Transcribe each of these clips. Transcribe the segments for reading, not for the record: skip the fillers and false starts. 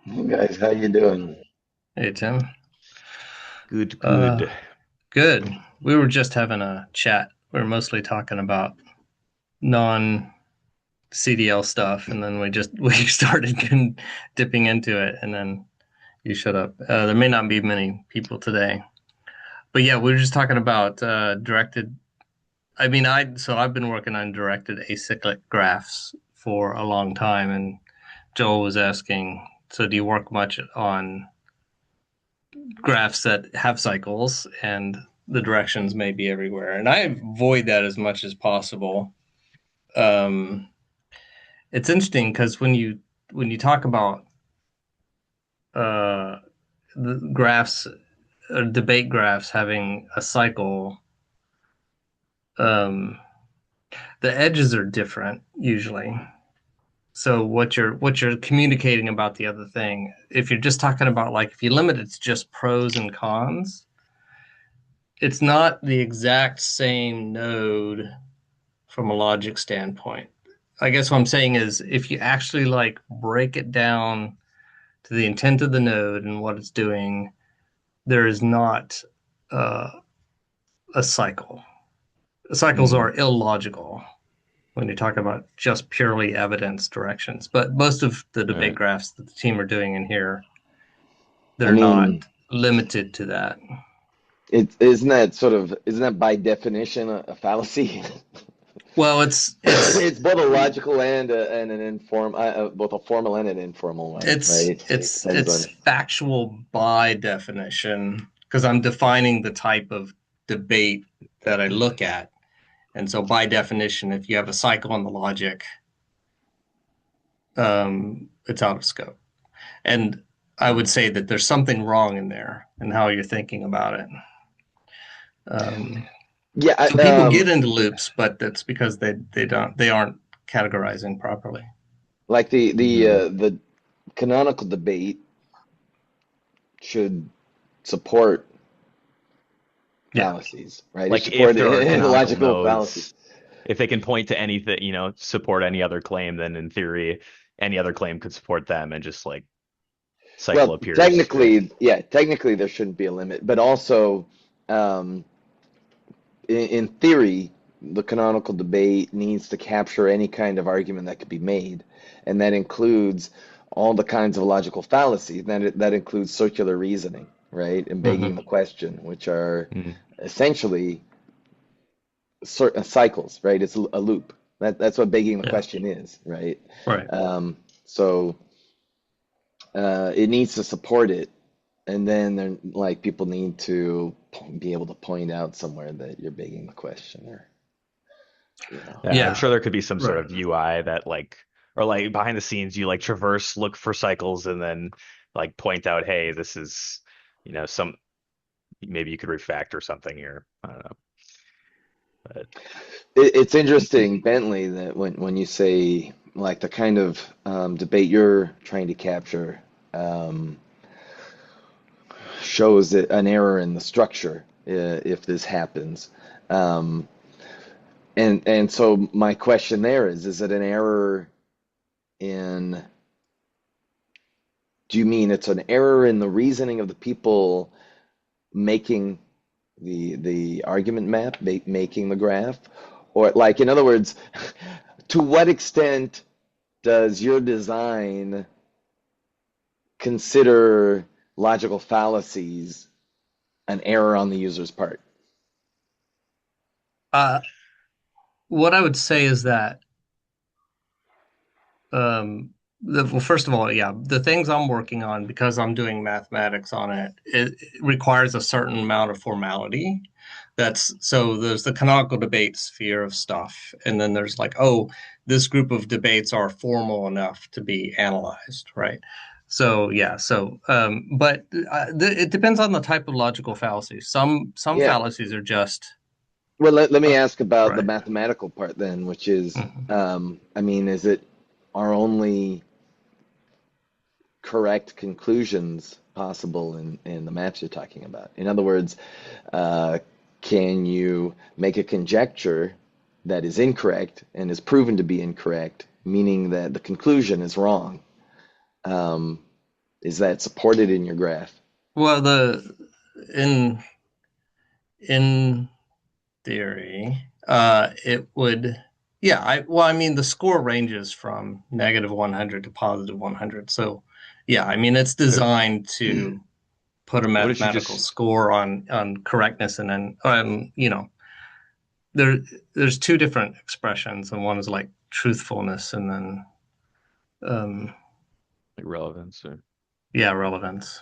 Hey guys, how you doing? Hey Tim. Good, Uh, good. Good. We were just having a chat. We were mostly talking about non CDL stuff, and then we started dipping into it, and then you shut up. There may not be many people today, but yeah, we were just talking about directed. I mean, I've been working on directed acyclic graphs for a long time, and Joel was asking, so do you work much on graphs that have cycles and the directions may be everywhere. And I avoid that as much as possible. Um, it's interesting because when you talk about uh, the graphs, debate graphs having a cycle, um, the edges are different usually. So what you're communicating about the other thing, if you're just talking about like if you limit it to just pros and cons, it's not the exact same node from a logic standpoint. I guess what I'm saying is if you actually like break it down to the intent of the node and what it's doing, there is not uh, a cycle. Cycles Hmm. are illogical when you talk about just purely evidence directions. But most of the debate Right. graphs that the team are doing in here, I they're mean, not limited to that. isn't that by definition a fallacy? Well, it's It's both a logical and an both a formal and an informal one, It's right? It it's depends it's on. factual by definition because I'm defining the type of debate that I look at. And so by definition, if you have a cycle in the logic, it's out of scope. And I would Mhm. say that there's something wrong in there and how you're thinking about it. Um, Yeah, so people get into loops, but that's because they aren't categorizing properly. like Hmm. the canonical debate should support Yeah, fallacies, right? It should Like if support there are canonical logical fallacies. nodes, if they can point to anything, support any other claim, then in theory, any other claim could support them and just like cycle Well, appears, right? technically there shouldn't be a limit, but also, um, in theory, the canonical debate needs to capture any kind of argument that could be made, and that includes all the kinds of logical fallacies. That includes circular reasoning, right, and begging hmm the question, which are Mm. essentially cycles, right? It's a loop. That's what begging the yeah, question is, right? right. So it needs to support it, and then they're like people need to be able to point out somewhere that you're begging the question, or you know. Yeah, I'm Yeah, sure there could be some sort right. of UI that or like behind the scenes, you like traverse, look for cycles, and then like point out, hey, this is, some maybe you could refactor something here. I don't know, but It's interesting, Bentley, that when you say like the kind of debate you're trying to capture um, shows that an error in the structure if this happens. Um, and so my question there is it an error in, do you mean it's an error in the reasoning of the people making the argument map, making the graph? Or like, in other words, to what extent does your design consider logical fallacies an error on the user's part? Uh, what I would say is that well, first of all, yeah, the things I'm working on because I'm doing mathematics on it, it requires a certain amount of formality. That's so there's the canonical debate sphere of stuff, and then there's like, oh, this group of debates are formal enough to be analyzed, right? So yeah, but it depends on the type of logical fallacy. Some Yeah. fallacies are just Well, let me ask about the right. mathematical part then, which is, Mhm. I mean, is it our only correct conclusions possible in the maps you're talking about? In other words, uh, can you make a conjecture that is incorrect and is proven to be incorrect, meaning that the conclusion is wrong? Um, Is that supported in your graph? Well, the in in theory, it would, yeah, I mean, the score ranges from negative 100 to positive 100. So, yeah, I mean, it's Uh, designed to put a Wouldn't you mathematical just score on correctness, and then, there there's two different expressions, and one is like truthfulness, and then, um, like relevance or yeah, relevance.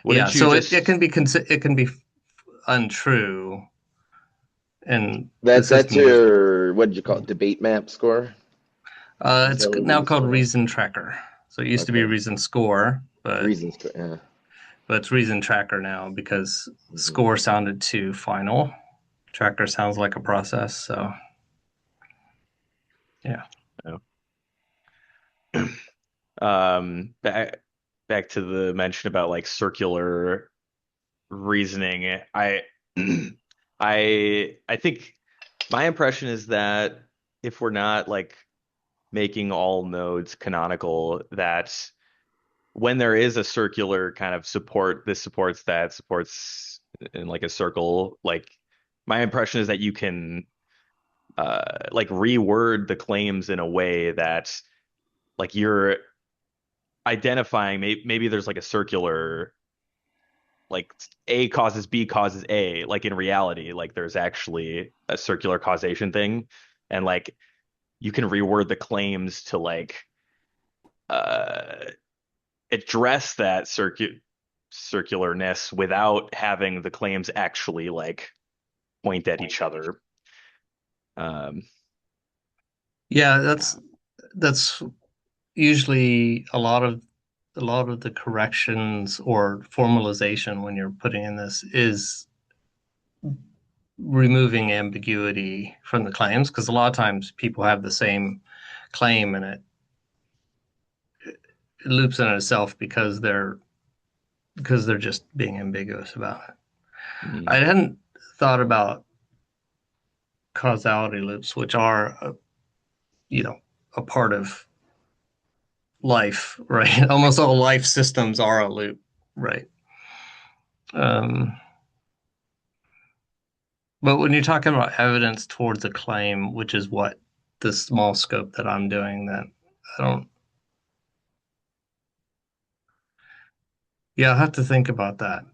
Yeah, wouldn't you so it just can be it can be untrue, and the That's system just your, what did you call it? Debate map score? Is it's that what we now used called for that? Reason Tracker. So it used to be Okay. Reason Score, Reasons. Yeah. but it's Reason Tracker now because Hmm. Score sounded too final. Tracker sounds like a process. So yeah, you back to the mention about like circular reasoning. I think my impression is that if we're not like making all nodes canonical, that when there is a circular kind of support, this supports that, supports in like a circle, like my impression is that you can like reword the claims in a way that like you're identifying maybe there's like a circular like A causes B causes A, like in reality, like there's actually a circular causation thing. And like you can reword the claims to like uh address that circularness without having the claims actually like point at each other. Um yeah, yeah. that's usually a lot of the corrections or formalization when you're putting in this is removing ambiguity from the claims because a lot of times people have the same claim and it loops in itself because they're just being ambiguous about it. I Mm, hadn't thought about causality loops, which are you know a part of life, right? Almost all life systems are a loop, right? Um, but when you're talking about evidence towards a claim, which is what the small scope that I'm doing, that I don't. Yeah, I have to think about that.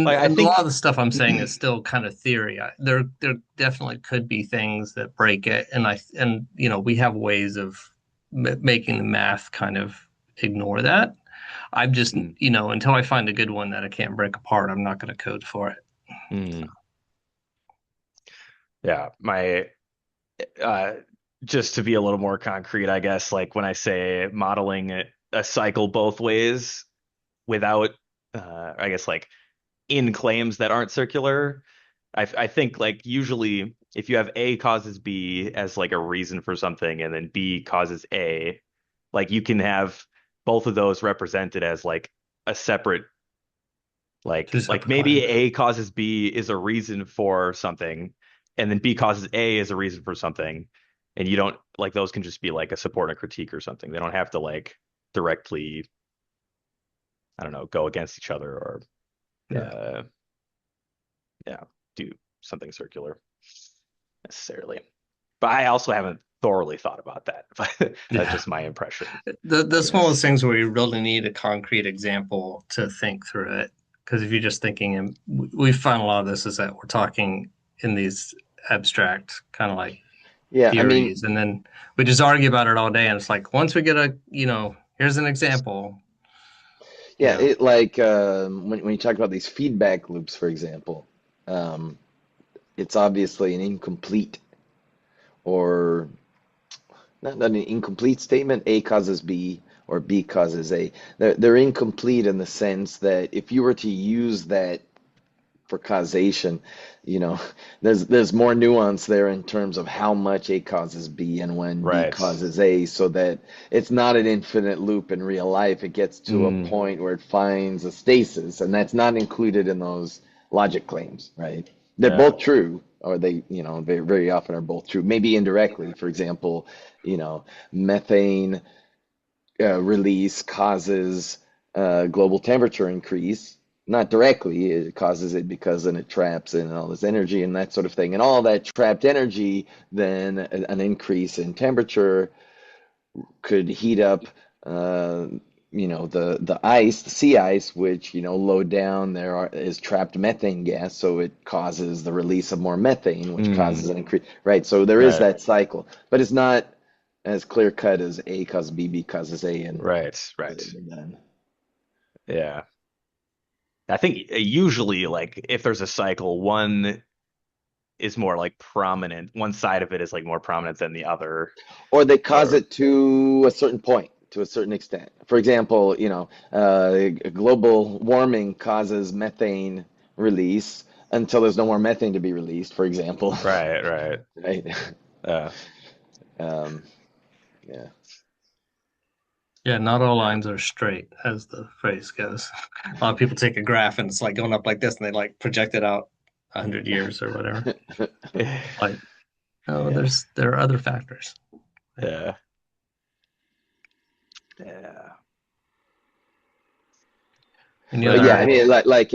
like I And a lot of think the stuff I'm saying is still kind of theory. There definitely could be things that break it, and we have ways of making the math kind of ignore that. I'm just mm, until I find a good one that I can't break apart, I'm not going to code for it. mm, yeah, my uh just to be a little more concrete, I guess, like when I say modeling a cycle both ways without I guess like in claims that aren't circular, I think like usually if you have A causes B as like a reason for something and then B causes A, like you can have both of those represented as like a separate Two like separate maybe claims. A causes B is a reason for something and then B causes A is a reason for something. And you don't like those can just be like a support and a critique or something. They don't have to like directly, I don't know, go against each other or Yeah. uh yeah, do something circular necessarily. But I also haven't thoroughly thought about that. But that's Yeah. just my impression, The I smallest guess. things where you really need a concrete example to think through it. Because if you're just thinking, and we find a lot of this is that we're talking in these abstract kind of like Yeah. I mean, theories, and then we just argue about it all day. And it's like once we get here's an example. yeah. Yeah, It like when you talk about these feedback loops, for example, um, it's obviously an incomplete or not an incomplete statement. A causes B or B causes A. They're incomplete in the sense that if you were to use that for causation, you know, there's more nuance there in terms of how much A causes B and when B Right. causes A, so that it's not an infinite loop in real life. It gets to a Mm, point where it finds a stasis, and that's not included in those logic claims, right? They're yeah. both true, or they very often are both true. Maybe indirectly, for example, methane release causes global temperature increase. Not directly, it causes it because then it traps in all this energy and that sort of thing. And all that trapped energy, then an increase in temperature could heat up, uh, the ice, the sea ice, which low down is trapped methane gas, so it causes the release of more methane, which Mm, causes an increase. Right, so there is right, that cycle, but it's not as clear cut as A causes B, B causes A, and right, right. they're done. Yeah. I think usually, like, if there's a cycle, one is more like prominent. One side of it is like more prominent than the other. Or they cause Or it to a certain point, to a certain extent. For example, global warming causes methane release until there's no more methane to be released, for example. right, right. Right? Uh, Um, yeah. Yeah, not all lines are straight, as the phrase goes. A lot of people take a graph and it's like going up like this, and they like project it out 100 years or whatever. Like, oh, yeah, there are other factors. yeah, yeah. Any But yeah, other? I mean, like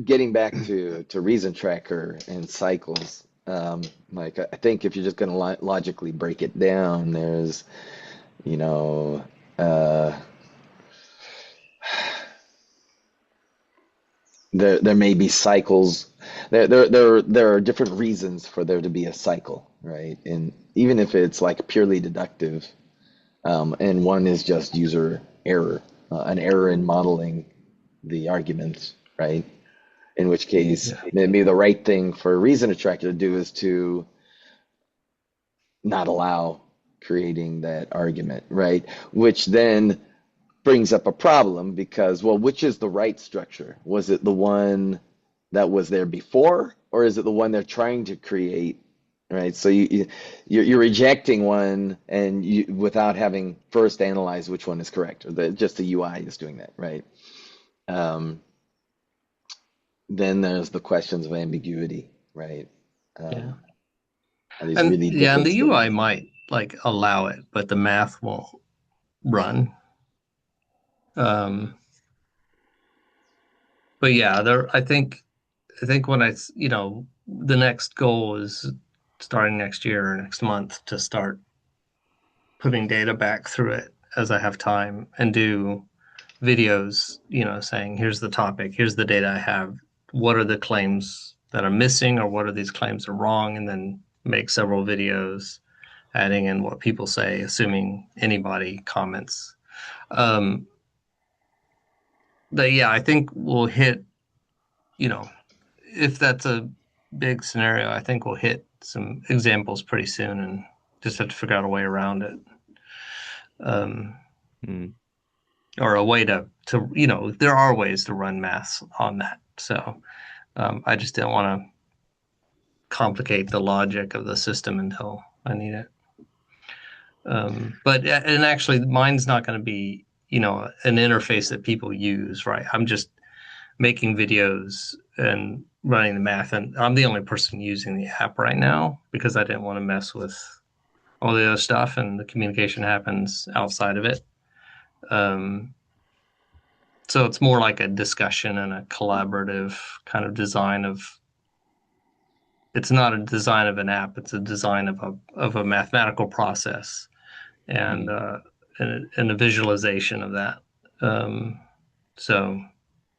getting back to reason tracker and cycles. Like I think if you're just going to logically break it down, there's, you know, uh, there may be cycles. There are different reasons for there to be a cycle, right? And even if it's like purely deductive, and one is just user error, an error in modeling the arguments, right? In which case, Yeah, maybe the right thing for a reason tracker to do is to not allow creating that argument, right? Which then brings up a problem because, well, which is the right structure? Was it the one that was there before, or is it the one they're trying to create? Right. So you're rejecting one and without having first analyzed which one is correct, or just the UI is doing that, right? Um, then there's the questions of ambiguity, right? yeah, Um, are these and really yeah, and different the UI statements? might like allow it, but the math won't run. Um, but yeah, there. I think when the next goal is starting next year or next month to start putting data back through it as I have time and do videos, saying, here's the topic, here's the data I have, what are the claims that are missing, or what are these claims are wrong, and then make several videos adding in what people say, assuming anybody comments. Um, but yeah, I think we'll hit, you know, if that's a big scenario, I think we'll hit some examples pretty soon and just have to figure out a way around it. Um, Mm, or a way to there are ways to run math on that. So I just didn't want to complicate the logic of the system until I need it. But and actually, mine's not going to be an interface that people use, right? I'm just making videos and running the math, and I'm the only person using the app right now because I didn't want to mess with all the other stuff, and the communication happens outside of it. Um, so it's more like a discussion and a collaborative kind of design of. It's not a design of an app; it's a design of a mathematical process and mm, and a visualization of that. Um, so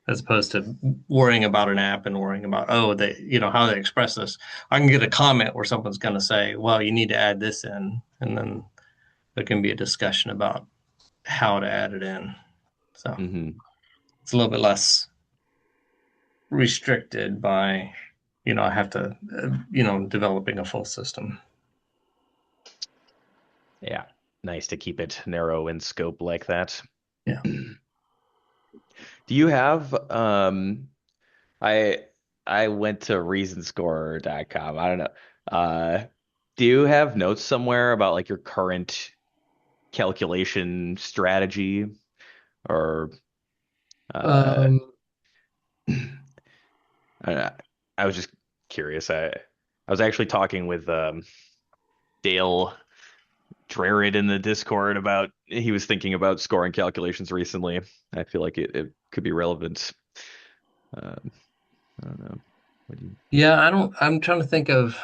as opposed to worrying about an app and worrying about they how they express this, I can get a comment where someone's going to say, well, you need to add this in, and then there can be a discussion about how to add it in. So hmm. it's a little bit less restricted by I have to developing a full system. Yeah. Nice to keep it narrow in scope like that. Yeah. Do you have I I went to reasonscore.com. I don't know. Do you have notes somewhere about like your current calculation strategy or uh Um, I, I was just curious. I was actually talking with Dale. Drarid in the Discord about he was thinking about scoring calculations recently. I feel like it could be relevant. Um, I don't know. What do you? Yeah, I don't. I'm trying to think of.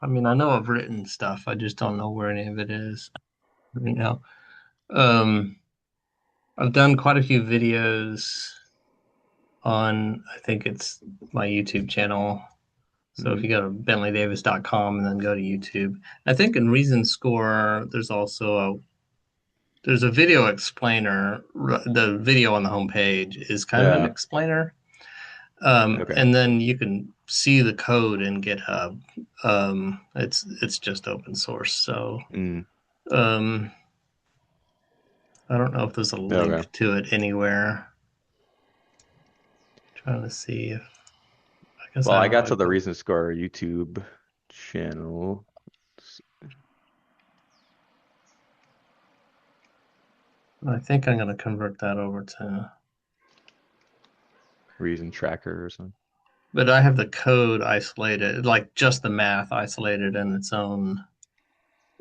I mean, I know I've written stuff. I just don't know where any of it is right now. Um, I've done quite a few videos on. I think it's my YouTube channel. So if Mm, you go to bentleydavis.com and then go to YouTube, I think in Reason Score, there's a video explainer. The video on the homepage is kind of an yeah. explainer. Okay. And then you can see the code in GitHub. It's just open source, so Mm, um, I don't know if there's a okay. link to it anywhere. Trying to see if I guess Well, I I don't know. got I to the go. Reason Score YouTube channel. I think I'm gonna convert that over to. Reason Tracker or something. But I have the code isolated, like just the math isolated in its own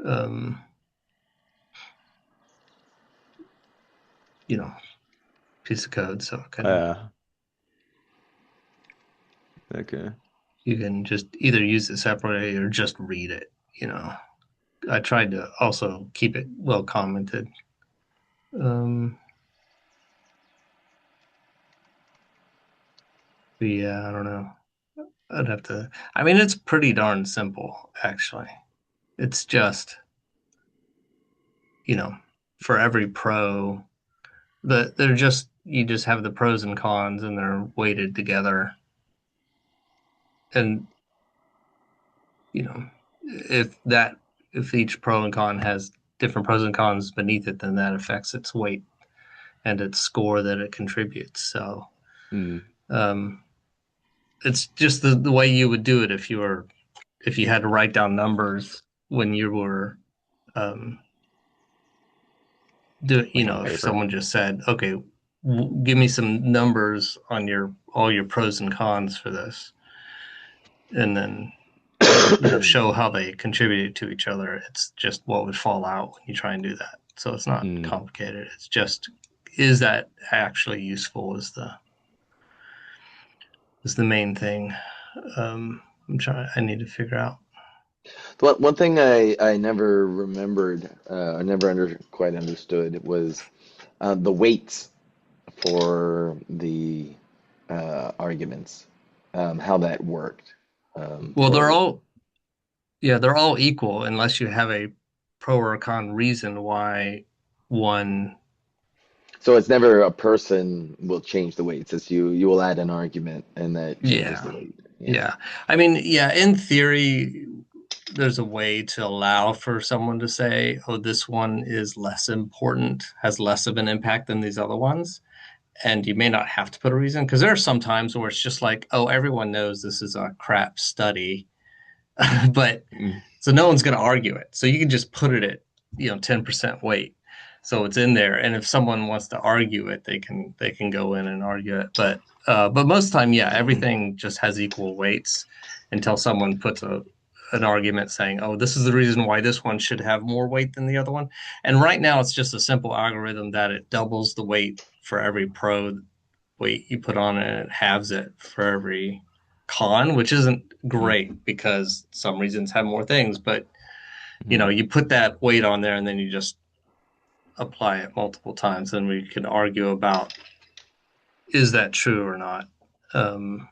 um, you know, piece of code, so it can Okay. you can just either use it separately or just read it. I tried to also keep it well commented. Um, but yeah, I don't know. I'd have to. I mean, it's pretty darn simple, actually. It's just, you know, for every pro, they're just you just have the pros and cons, and they're weighted together. And you know, if that if each pro and con has different pros and cons beneath it, then that affects its weight and its score that it contributes. So Mm, um, it's just the way you would do it if you had to write down numbers when you were um, like on if paper. someone just said, okay, give me some numbers on your all your pros and cons for this, and then show how they contributed to each other. It's just what would fall out when you try and do that. So it's not Mm, complicated. It's just is that actually useful is the main thing. I need to figure out. One thing I never remembered, I never quite understood was the weights for the arguments, how that worked. Well, For they're all equal unless you have a pro or con reason why one. So it's never a person will change the weights. It's you will add an argument and that changes the Yeah, weight. Yeah. yeah. I mean, yeah, in theory, there's a way to allow for someone to say, oh, this one is less important, has less of an impact than these other ones. And you may not have to put a reason because there are some times where it's just like, oh, everyone knows this is a crap study, but mm, so no one's going to argue it. So you can just put it at 10% weight. So it's in there, and if someone wants to argue it, they can go in and argue it. But most of the time, yeah, everything just has equal weights until someone puts an argument saying, "Oh, this is the reason why this one should have more weight than the other one." And right now, it's just a simple algorithm that it doubles the weight for every pro weight you put on it, and it halves it for every con, which isn't mm, great because some reasons have more things, but mm, you put that weight on there and then you just apply it multiple times, and we can argue about is that true or not. Um,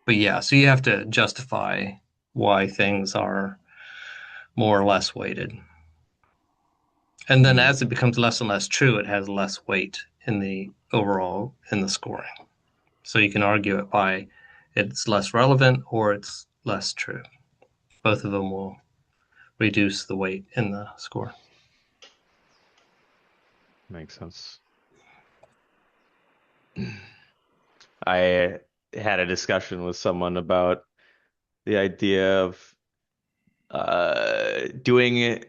but yeah, so you have to justify why things are more or less weighted. And then mm, as it becomes less and less true, it has less weight in the overall in the scoring. So you can argue it by it's less relevant or it's less true. Both of them will reduce the weight in the score. makes sense. I had a discussion with someone about the idea of doing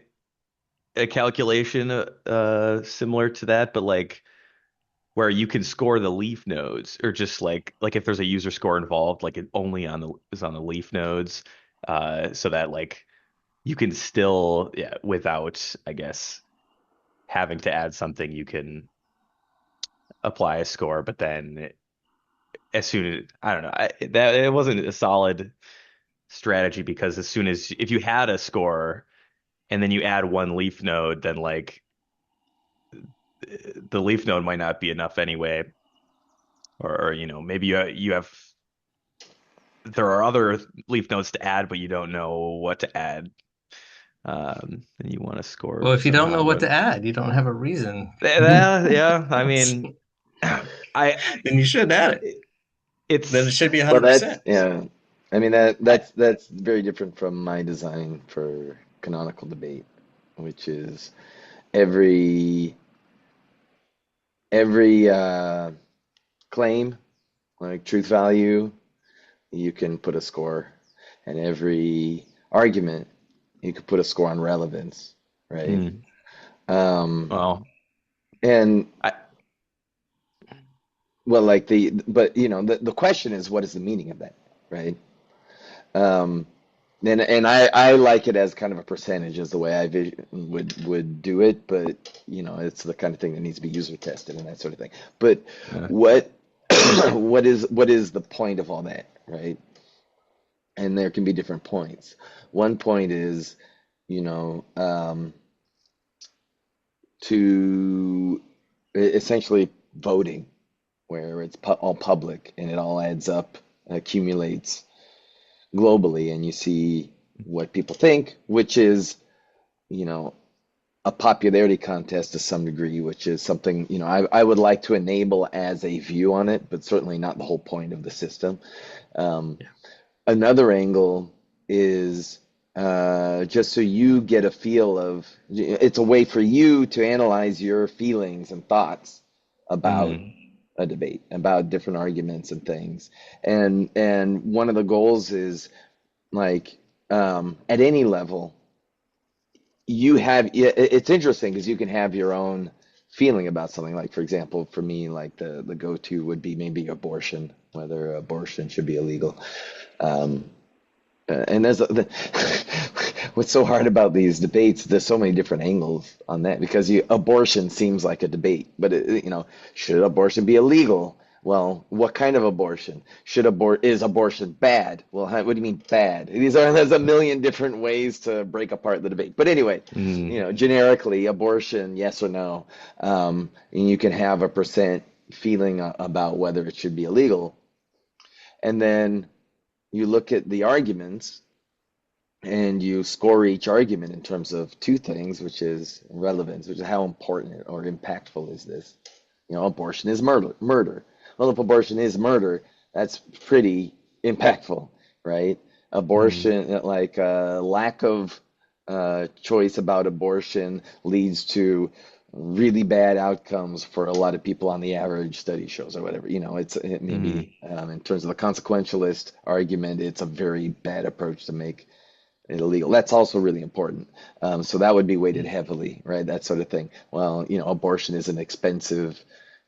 a calculation similar to that, but like where you can score the leaf nodes, or just like if there's a user score involved, like it only on the is on the leaf nodes, so that like you can still, yeah, without, I guess, having to add something, you can apply a score. But then as soon as, I don't know, that it wasn't a solid strategy because as soon as if you had a score and then you add one leaf node, then like the leaf node might not be enough anyway, or maybe you have there are other leaf nodes to add, but you don't know what to add, and you want to score Well, if you don't know somehow. what But to add, you don't have a reason. yeah, I That's- mean, I then you should add it. Then it it's should be Well, that's 100%. yeah. I mean I that's very different from my design for canonical debate, which is every every claim, like truth value, you can put a score, and every argument you could put a score on relevance, right? mm, Um, well, and I well, but the question is, what is the meaning of that, right? Um, and I like it as kind of a percentage is the way I would do it, but it's the kind of thing that needs to be user tested and that sort of thing. But uh, what what is the point of all that, right? And there can be different points. One point is, you know, to essentially voting, where it's all public and it all adds up, accumulates globally, and you see what people think, which is, you know, a popularity contest to some degree, which is something, I would like to enable as a view on it, but certainly not the whole point of the system. Um, Yeah. Another angle is just so you get a feel of it's a way for you to analyze your feelings and thoughts about mm, a debate, about different arguments and things. And one of the goals is like at any level, it's interesting because you can have your own feeling about something. Like for example, for me, like the go-to would be maybe abortion, whether abortion should be illegal. Um, and what's so hard about these debates, there's so many different angles on that because abortion seems like a debate, but should abortion be illegal? Well, what kind of abortion? Is abortion bad? Well, what do you mean bad? There's a million different ways to break apart the debate. But anyway, mm, generically, abortion, yes or no, and you can have a percent feeling about whether it should be illegal, and then you look at the arguments and you score each argument in terms of two things, which is relevance, which is how important or impactful is this? Abortion is murder. Murder. Well, if abortion is murder, that's pretty impactful, right? mm, Abortion, like lack of choice about abortion leads to really bad outcomes for a lot of people on the average study shows or whatever. It mm, maybe in terms of the consequentialist argument, it's a very bad approach to make it illegal. That's also really important. So that would be weighted heavily, right? That sort of thing. Well, abortion is an expensive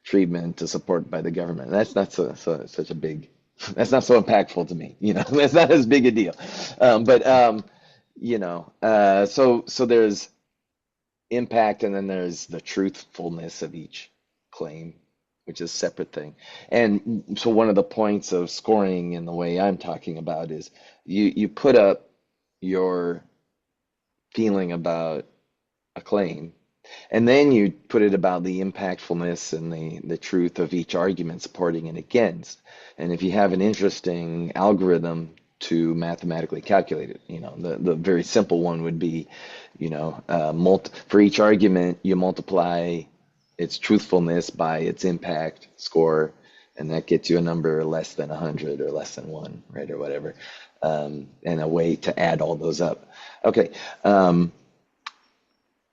treatment to support by the government. That's not such a big. That's not so impactful to me. That's not as big a deal. But so there's impact, and then there's the truthfulness of each claim, which is a separate thing. And so one of the points of scoring in the way I'm talking about is you put up your feeling about a claim, and then you put it about the impactfulness and the truth of each argument supporting and against. And if you have an interesting algorithm to mathematically calculate it, the very simple one would be, for each argument, you multiply its truthfulness by its impact score, and that gets you a number less than 100 or less than one, right, or whatever, and a way to add all those up. Okay.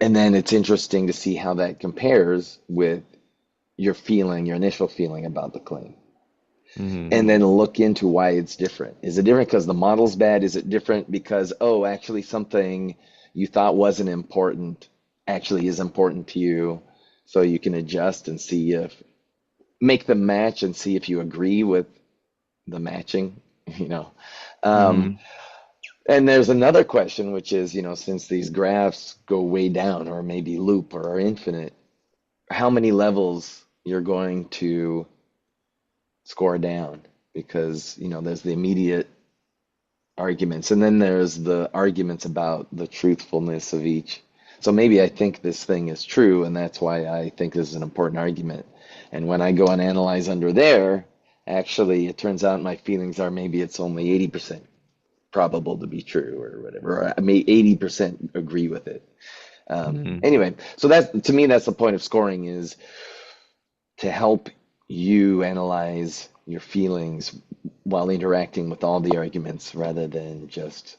And then it's interesting to see how that compares with your initial feeling about the claim. mm, And then look into why it's different. Is it different because the model's bad? Is it different because, oh, actually something you thought wasn't important actually is important to you? So you can adjust and make the match and see if you agree with the matching, you know. Um, mm. And there's another question, which is, since these graphs go way down or maybe loop or are infinite, how many levels you're going to score down? Because, there's the immediate arguments, and then there's the arguments about the truthfulness of each. So maybe I think this thing is true, and that's why I think this is an important argument. And when I go and analyze under there, actually, it turns out my feelings are maybe it's only 80% probable to be true or whatever, or I may 80% agree with it. Mm. Anyway, so that's to me, that's the point of scoring is to help you analyze your feelings while interacting with all the arguments rather than just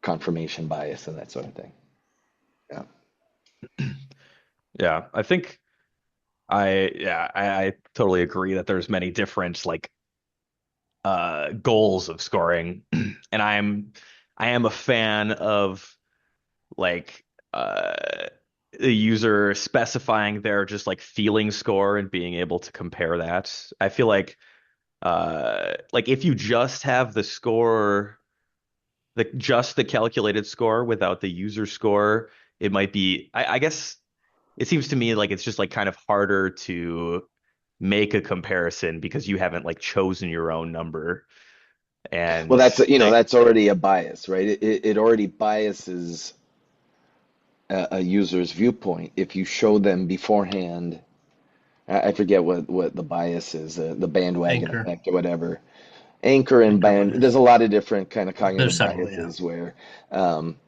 confirmation bias and that sort of thing. Yeah. Yeah, I think I totally agree that there's many different like goals of scoring, and I am a fan of like the user specifying their just like feeling score and being able to compare that. I feel like if you just have the score, just the calculated score without the user score, it might be I guess it seems to me like it's just like kind of harder to make a comparison because you haven't like chosen your own number. Well, And that's already a bias, right? It already biases a user's viewpoint if you show them beforehand. I forget what the bias is, the bandwagon Anchor, effect or whatever. Anchor and anchor band, bias. there's a lot of different kind of There's cognitive several, yeah. biases where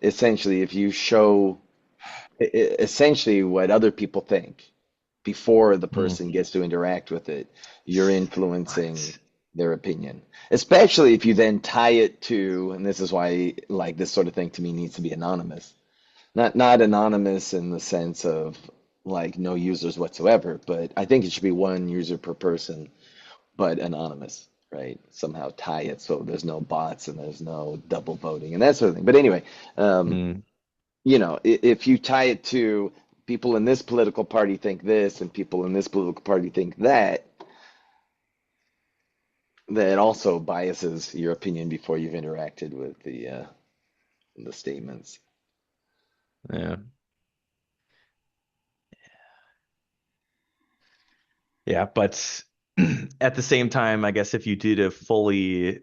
essentially if you show essentially what other people think before the mm, person gets to interact with it, you're influencing right. their opinion. Especially if you then tie it to, and this is why like this sort of thing to me needs to be anonymous. Not anonymous in the sense of like no users whatsoever, but I think it should be one user per person, but anonymous, right? Somehow tie it so there's no bots and there's no double voting and that sort of thing. But anyway, um, Mm, if you tie it to people in this political party think this and people in this political party think that, that also biases your opinion before you've interacted with the statements. yeah. Yeah, but at the same time, I guess if you did a fully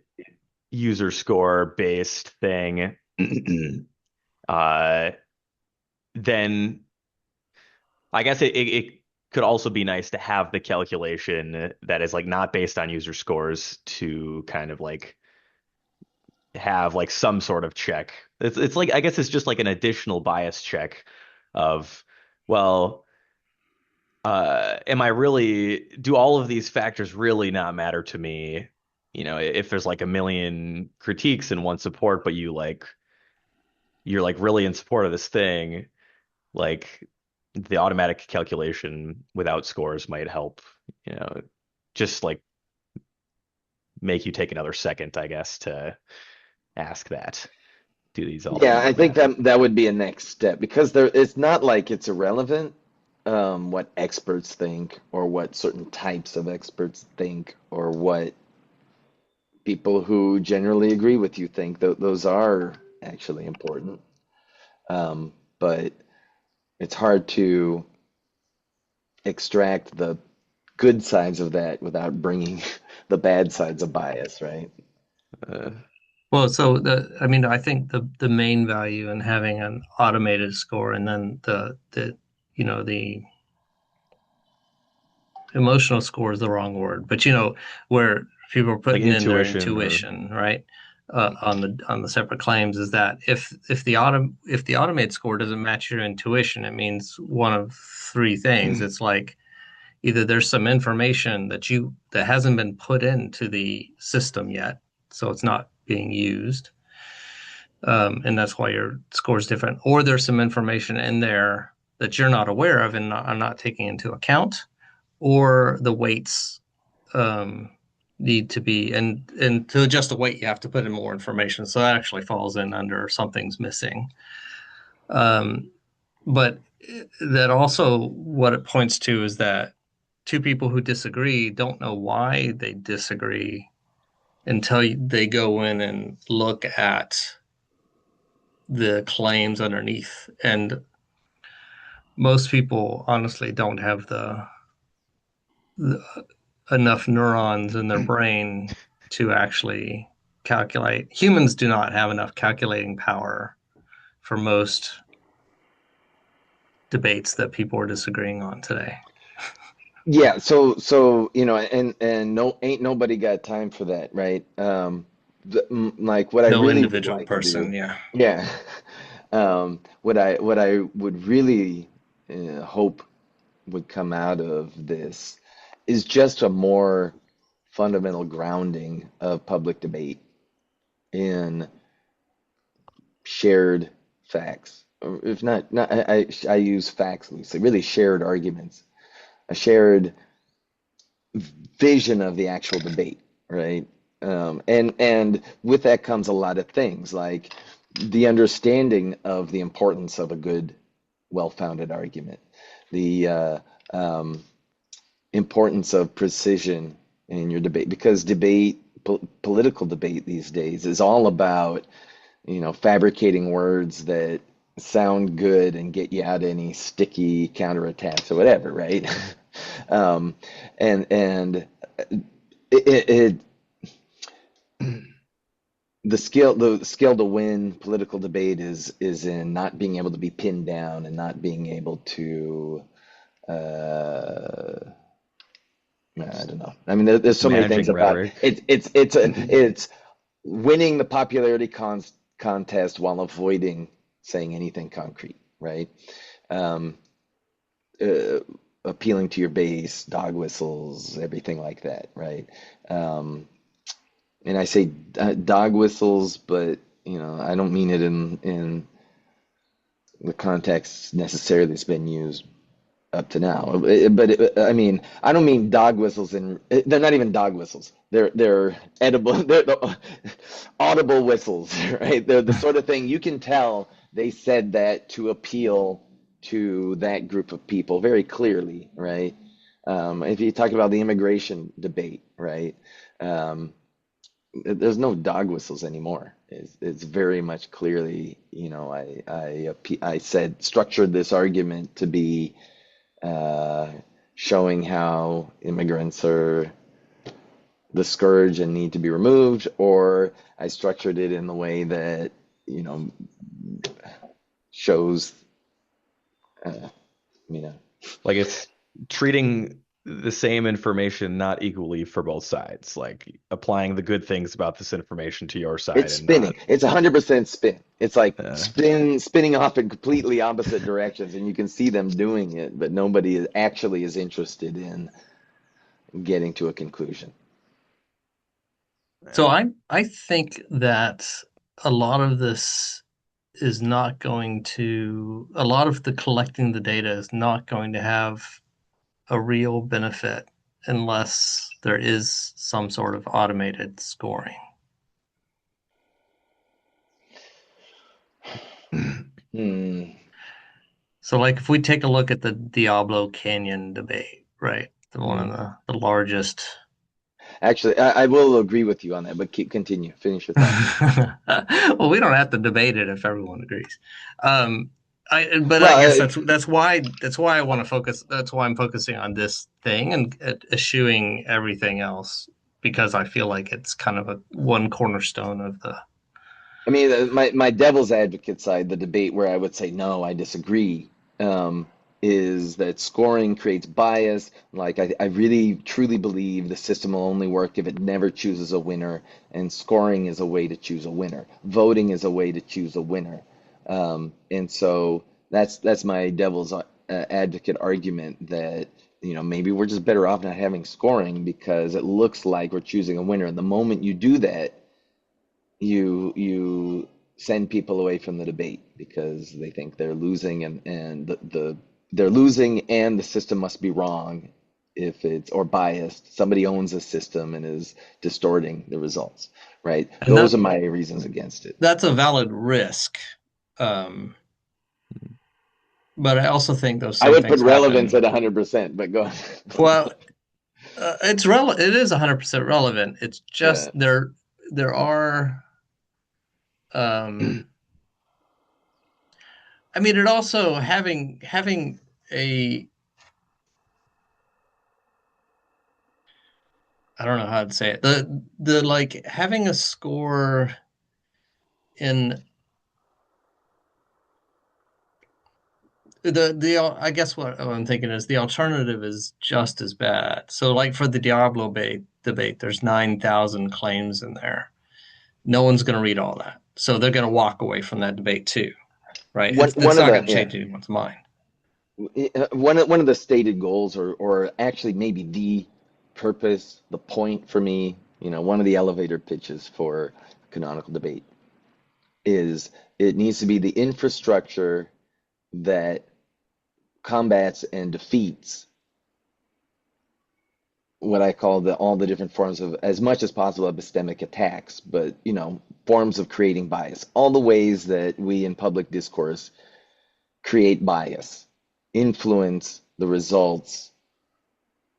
user score based thing, uh, then I guess it could also be nice to have the calculation that is like not based on user scores to kind of like have like some sort of check. It's like I guess it's just like an additional bias check of, well, am I really, do all of these factors really not matter to me? You know, if there's like a million critiques and one support, but you're like really in support of this thing, like the automatic calculation without scores might help, you know, just like make you take another second, I guess, to ask that. Do these all Yeah, I really think matter? that would be a next step because it's not like it's irrelevant what experts think or what certain types of experts think or what people who generally agree with you think. Those are actually important. But it's hard to extract the good sides of that without bringing the bad sides of bias, right? Uh, Well, so I mean, I think the main value in having an automated score and then the emotional score is the wrong word, but where people are like putting in their intuition or intuition, right? On the separate claims is that if the automated score doesn't match your intuition, it means one of three things. It's like either there's some information that hasn't been put into the system yet, so it's not being used, and that's why your score is different, or there's some information in there that you're not aware of and are not taking into account, or the weights um, need to be and to adjust the weight you have to put in more information, so that actually falls in under something's missing. um, but that also what it points to is that two people who disagree don't know why they disagree until they go in and look at the claims underneath. And most people honestly don't have the enough neurons in their brain to actually calculate. Humans do not have enough calculating power for most debates that people are disagreeing on today. Yeah, so and no, ain't nobody got time for that, right? Like what I No really would individual like to do, person, yeah. yeah. What I would really hope would come out of this is just a more fundamental grounding of public debate in shared facts. Or if not, I use facts loosely, really shared arguments, a shared vision of the actual debate, right? And with that comes a lot of things like the understanding of the importance of a good, well-founded argument, the um, importance of precision in your debate, because political debate these days is all about, fabricating words that sound good and get you out any sticky counterattacks or whatever, right? um, and it the skill to win political debate is in not being able to be pinned down and not being able to uh, I don't know. I mean, there's so many things Managing about rhetoric. it. It's winning the popularity contest while avoiding saying anything concrete, right? Um, uh, Appealing to your base, dog whistles, everything like that, right? Um, and I say dog whistles, but I don't mean it in the context necessarily it's been used up to now. I mean, I don't mean dog whistles, and they're not even dog whistles. They're edible, they're audible whistles, right? They're the sort of thing you can tell they said that to appeal to that group of people very clearly, right? If you talk about the immigration debate, right? Um, there's no dog whistles anymore. It's very much clearly, I said structured this argument to be uh, showing how immigrants are the scourge and need to be removed, or I structured it in the way that, you know, shows, uh, you know, Like it's treating the same information not equally for both sides, like applying the good things about this information to your side it's and spinning. not. It's 100% spin. It's like Uh, spinning off in completely opposite directions, and you can see them doing it, but nobody actually is interested in getting to a conclusion. So I think that a lot of this is not going to, a lot of the collecting the data is not going to have a real benefit unless there is some sort of automated scoring. Hmm. So, like, if we take a look at the Diablo Canyon debate, right? The one of Mhm. the largest. Actually, I will agree with you on that, but continue. Finish your thought. Well, we don't have to debate it if everyone agrees. Um, but I guess Well, that's why I want to focus. That's why I'm focusing on this thing and eschewing everything else because I feel like it's kind of a one cornerstone of the. I mean, my devil's advocate side, the debate where I would say no, I disagree, is that scoring creates bias. Like I really truly believe the system will only work if it never chooses a winner, and scoring is a way to choose a winner. Voting is a way to choose a winner, and so that's my devil's advocate argument that maybe we're just better off not having scoring because it looks like we're choosing a winner. And the moment you do that you send people away from the debate because they think they're losing and they're losing and the system must be wrong if it's or biased. Somebody owns a system and is distorting the results, right? And Those are my reasons against it. that's a valid risk. Um, but I also think those I same would put things relevance happen. at 100%, but go on. Well, It is 100% relevant. It's just Yeah. there are um I mean, it also having a I don't know how to say it. The like having a score in the I guess what I'm thinking is the alternative is just as bad. So like for the Diablo debate, there's 9,000 claims in there. No one's going to read all that. So they're going to walk away from that debate too, right? It's One of not the going to change anyone's mind. one of the stated goals, or actually maybe the purpose, the point for me, one of the elevator pitches for canonical debate is it needs to be the infrastructure that combats and defeats what I call all the different forms of, as much as possible, epistemic attacks, but forms of creating bias, all the ways that we in public discourse create bias, influence the results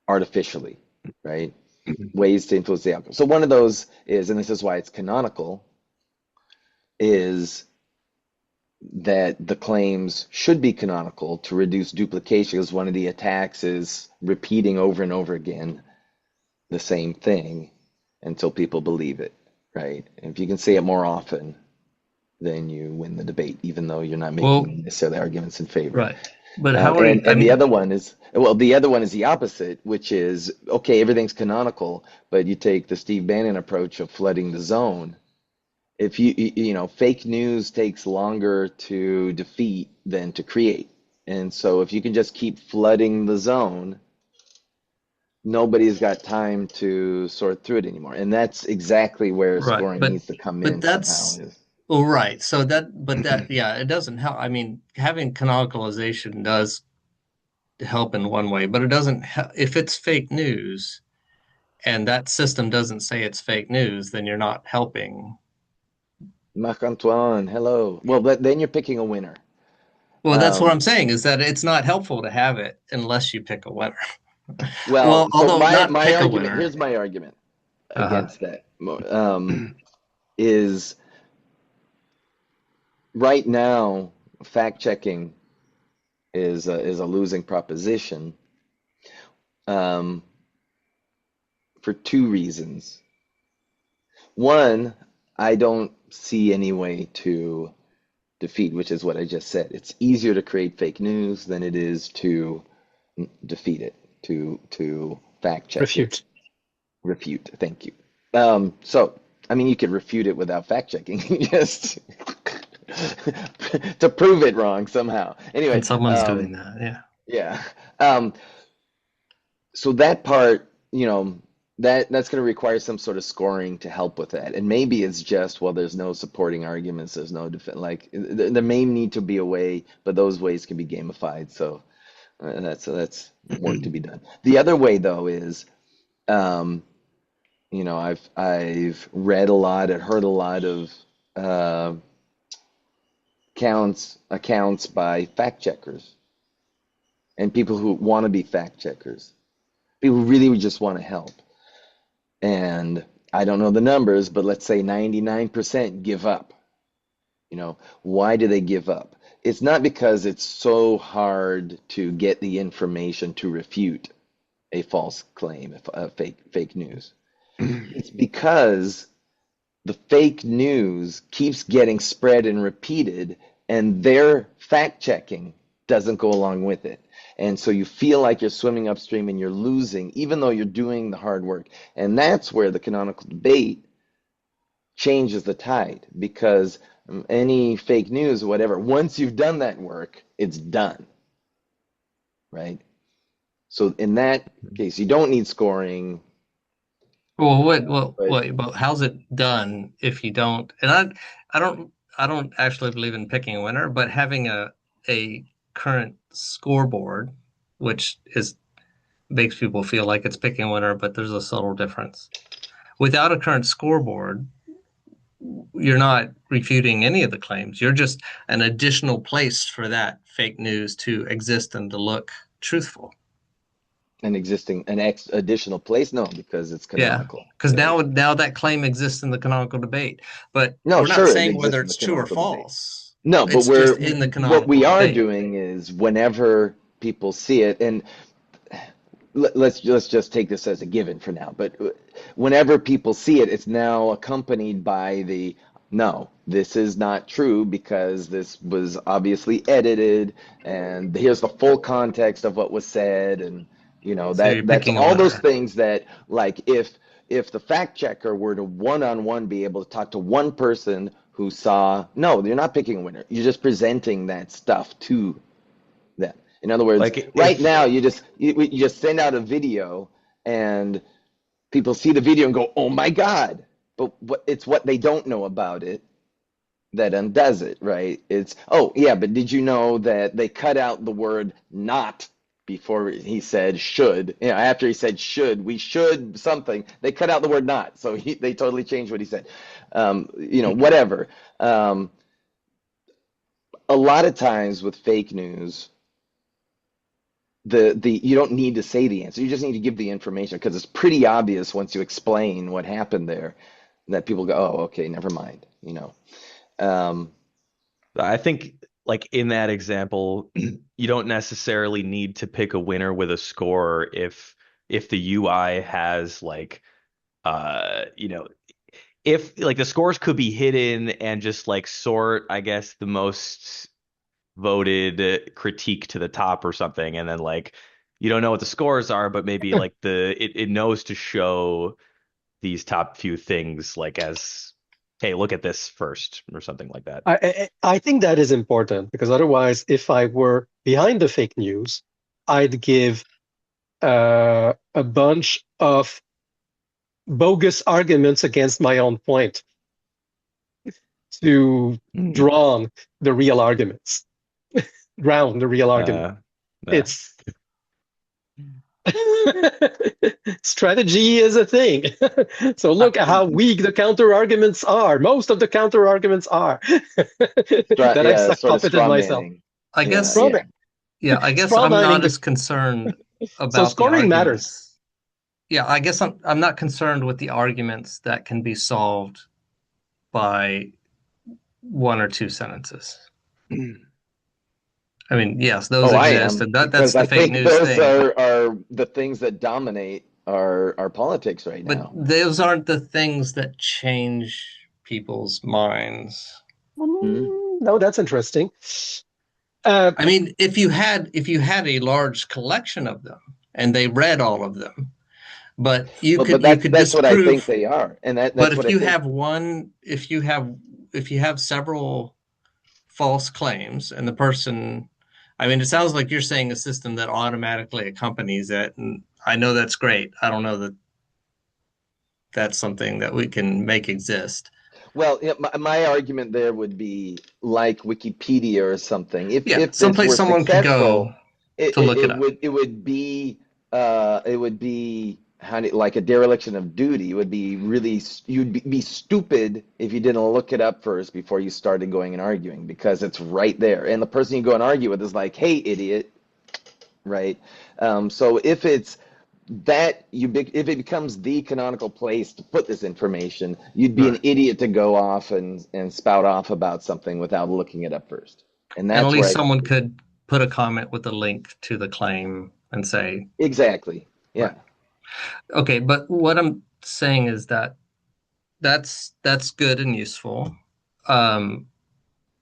artificially, right? Ways to influence the outcome. So one of those is, and this is why it's canonical, is that the claims should be canonical to reduce duplication, because one of the attacks is repeating over and over again the same thing until people believe it, right? And if you can say it more often, then you win the debate, even though you're not Well, making necessarily arguments in favor. right. But how are you, I And the mean, other one is, well, the other one is the opposite, which is, okay, everything's canonical, but you take the Steve Bannon approach of flooding the zone. If fake news takes longer to defeat than to create. And so if you can just keep flooding the zone, nobody's got time to sort through it anymore. And that's exactly where right. scoring needs to come But in somehow that's, is. well, right. So yeah, it doesn't help. I mean, having canonicalization does help in one way, but it doesn't help if it's fake news and that system doesn't say it's fake news, then you're not helping. Marc-Antoine, hello. Well, but then you're picking a winner. Well, that's what Um, I'm saying is that it's not helpful to have it unless you pick a winner. well, Well, so although my not my pick a argument, winner. here's my argument Uh-huh. against that, is right now fact checking is a losing proposition, um, for two reasons. One, I don't see any way to defeat, which is what I just said. It's easier to create fake news than it is to defeat it, to fact check it, Refute. refute. Thank you. So, I mean, you could refute it without fact checking, just to prove it wrong somehow. And Anyway, someone's doing that. Yeah. yeah. So that part, that's going to require some sort of scoring to help with that. And maybe it's just, well, there's no supporting arguments, there's no defense. Like there may need to be a way, but those ways can be gamified. So that's work to be done. The other way, though, is, um, I've read a lot and heard a lot of uh, accounts by fact checkers and people who want to be fact checkers. People really would just want to help. And I don't know the numbers, but let's say 99% give up. Why do they give up? It's not because it's so hard to get the information to refute a false claim, fake news. It's because the fake news keeps getting spread and repeated, and their fact checking doesn't go along with it. And so you feel like you're swimming upstream and you're losing, even though you're doing the hard work. And that's where the canonical debate changes the tide, because any fake news or whatever, once you've done that work, it's done, right? So in that case, you don't need scoring, Well, but but how's it done if you don't? And I don't actually believe in picking a winner, but having a current scoreboard, which is makes people feel like it's picking a winner, but there's a subtle difference. Without a current scoreboard, you're not refuting any of the claims. You're just an additional place for that fake news to exist and to look truthful. an additional place? No, because it's Yeah, canonical, because right? now that claim exists in the canonical debate, but No, we're not sure, it saying whether exists in the it's true or canonical debate. false. No, but It's we're just in the what canonical we are debate. doing is whenever people see it, and let's just take this as a given for now. But whenever people see it, it's now accompanied by the no, this is not true because this was obviously edited, and here's the full context of what was said, and So you're that's picking a all those winner. things that like if the fact checker were to one-on-one be able to talk to one person who saw, no, you're not picking a winner. You're just presenting that stuff to them. In other words, Like right if now you just send out a video and people see the video and go, "Oh my God!" But it's what they don't know about it that undoes it, right? It's, oh yeah, but did you know that they cut out the word "not" before he said "should"? After he said "should," we should something. They cut out the word "not," so they totally changed what he said. Whatever. Um, a lot of times with fake news, the you don't need to say the answer. You just need to give the information because it's pretty obvious once you explain what happened there that people go, oh, okay, never mind. Um, I think like in that example, you don't necessarily need to pick a winner with a score if the UI has like you know if like the scores could be hidden and just like sort, I guess, the most voted critique to the top or something, and then like you don't know what the scores are, but maybe like it knows to show these top few things like as, hey, look at this first or something like that. I think that is important because otherwise, if I were behind the fake news, I'd give a bunch of bogus arguments against my own point to Mm. drown the real arguments, drown the real argument. Uh, uh, It's strategy is a thing. So look at how weak the counter arguments are. Most of the counter arguments are that I've yeah, sort of puppeted straw myself. manning. I Yeah, guess, Straw, yeah. yeah, I guess straw I'm mining not the as concerned so about the scoring matters. arguments. Yeah, I guess I'm not concerned with the arguments that can be solved by one or two sentences. I mean, yes, those Oh, I exist, am and that's because the I fake think news those thing. are the things that dominate our politics right But now. those aren't the things that change people's minds. Hmm. No, that's interesting. Uh, I mean, if you had a large collection of them and they read all of them, but Well, but you that's could that's what I think disprove. they are, and But that's what if I you think. have one, if you have several false claims and the person, I mean, it sounds like you're saying a system that automatically accompanies it, and I know that's great. I don't know that that's something that we can make exist. Well, yeah, my argument there would be like Wikipedia or something. Yeah, If this someplace were someone could go successful, it, to look it, it it up. would like a dereliction of duty. It would be really be stupid if you didn't look it up first before you started going and arguing because it's right there, and the person you go and argue with is like, "Hey, idiot," right? So if it becomes the canonical place to put this information, you'd be an Right. idiot to go off and spout off about something without looking it up first. And And at that's where least I think someone could put a comment with a link to the claim and say, exactly. right. Yeah. Okay, but what I'm saying is that that's good and useful. Um,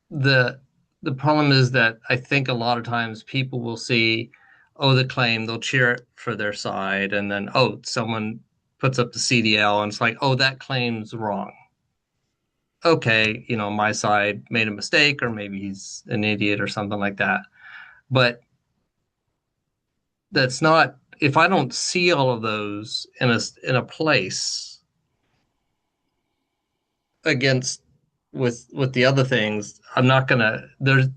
the the problem is that I think a lot of times people will see, oh, the claim, they'll cheer it for their side, and then oh, someone puts up the CDL and it's like, oh, that claim's wrong. Okay, my side made a mistake, or maybe he's an idiot or something like that. But that's not, if I don't see all of those in a place against with the other things, I'm not gonna there's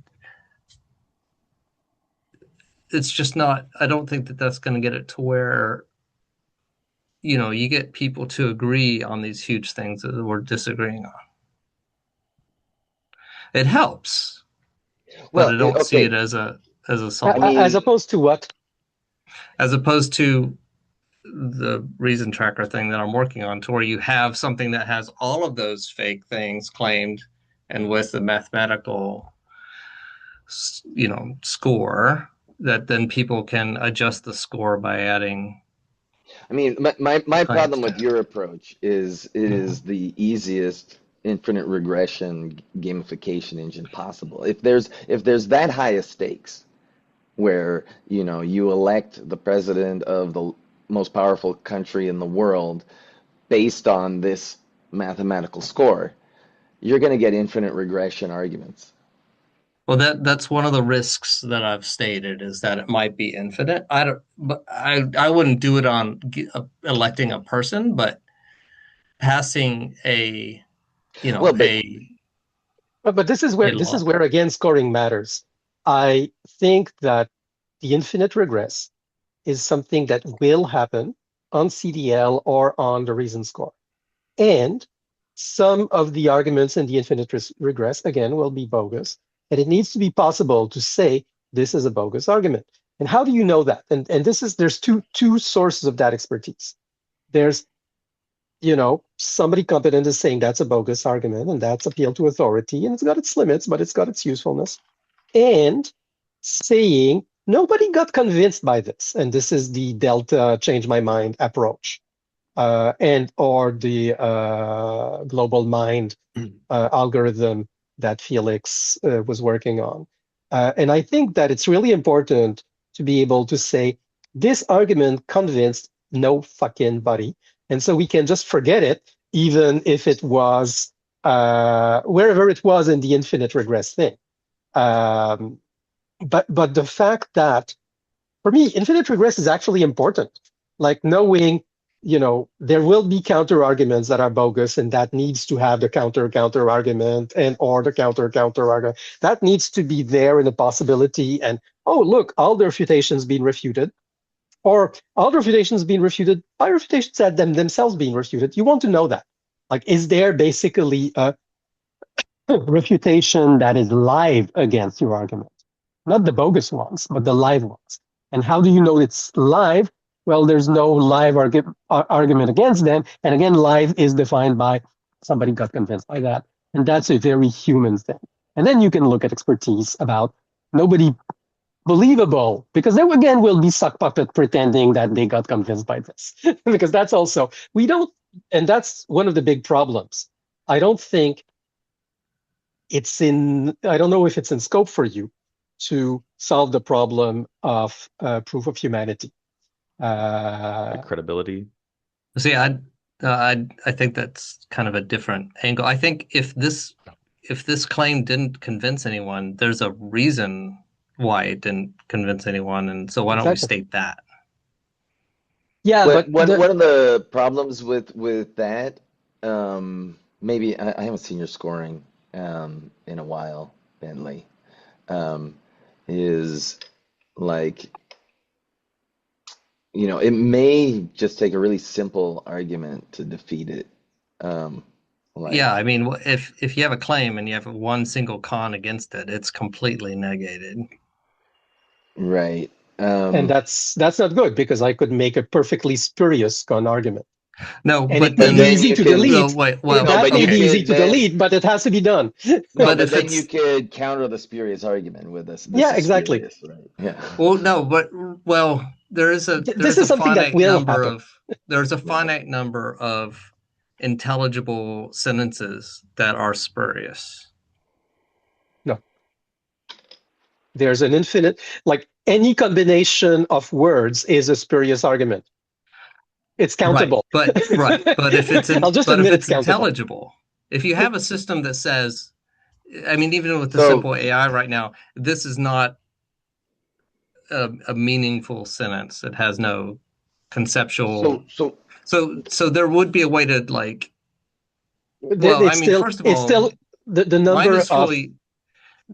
it's just not, I don't think that that's gonna get it to where you get people to agree on these huge things that we're disagreeing on. It helps, but Well, I don't see it okay. as a I solve, as mean, opposed to what? as opposed to the reason tracker thing that I'm working on, to where you have something that has all of those fake things claimed and with the mathematical. score that then people can adjust the score by adding I mean, my claims problem to with it. your approach is it Mhm. is the easiest infinite regression gamification engine possible. If there's that high of stakes where, you elect the president of the most powerful country in the world based on this mathematical score, you're going to get infinite regression arguments. Well, that's one of the risks that I've stated is that it might be infinite. I don't, but I wouldn't do it on electing a person, but passing Well, but a But this is a where law. again scoring matters. I think that the infinite regress is something that will happen on CDL or on the reason score. And some of the arguments in the infinite regress, again, will be bogus. And it needs to be possible to say this is a bogus argument. And how do you know that? And there's two sources of that expertise. There's, somebody competent is saying that's a bogus argument, and that's appeal to authority, and it's got its limits, but it's got its usefulness. And saying nobody got convinced by this, and this is the delta change my mind approach, and or the global mind algorithm that Felix was working on. And I think that it's really important to be able to say this argument convinced no fucking body, and so we can just forget it, even if it was wherever it was in the infinite regress thing. Um, but the fact that for me, infinite regress is actually important. Like knowing, there will be counter arguments that are bogus, and that needs to have the counter argument and or the counter argument. That needs to be there in a possibility. And oh, look, all the refutations being refuted, or all the refutations being refuted by refutations that themselves being refuted. You want to know that. Like, is there basically a refutation that is live against your argument? Not the bogus ones, but the live ones. And how do you know it's live? Well, there's no live argument against them. And again, live is defined by somebody got convinced by that. And that's a very human thing. And then you can look at expertise about nobody believable, because there again will be suck puppet pretending that they got convinced by this. Because that's also, we don't, and that's one of the big problems. I don't think I don't know if it's in scope for you to solve the problem of proof of humanity. Like Uh, credibility. See, I think that's kind of a different angle. I think if this claim didn't convince anyone, there's a reason why it didn't convince anyone, and so why don't we exactly. state that? Yeah, What but one one of the problems with that, maybe I haven't seen your scoring in a while, Bentley, um, is like, it may just take a really simple argument to defeat it. Um, Yeah, I like, mean, if you have a claim and you have one single con against it, it's completely negated. right. and that's not good because I could make a perfectly spurious con argument, No, and it but may But be then then easy you to can, no, delete. wait, well, no, That but may you be okay. easy could to then, delete, but it has to be done. no, But but if then you it's could counter the spurious argument with this. This Yeah, is exactly. spurious, right? Yeah. Well, no, but well, there is a This is something that will happen. there's a Right. finite number of intelligible sentences that are spurious. No, there's an infinite, like any combination of words is a spurious argument. It's Right, countable. but if it's I'll just but if admit it's it's countable. intelligible, if you have a system that says, I mean, even with the So, simple AI right now, this is not a meaningful sentence. It has no conceptual. so So there would be a way to like. Well, I mean, first of It's all, still the mine number is of fully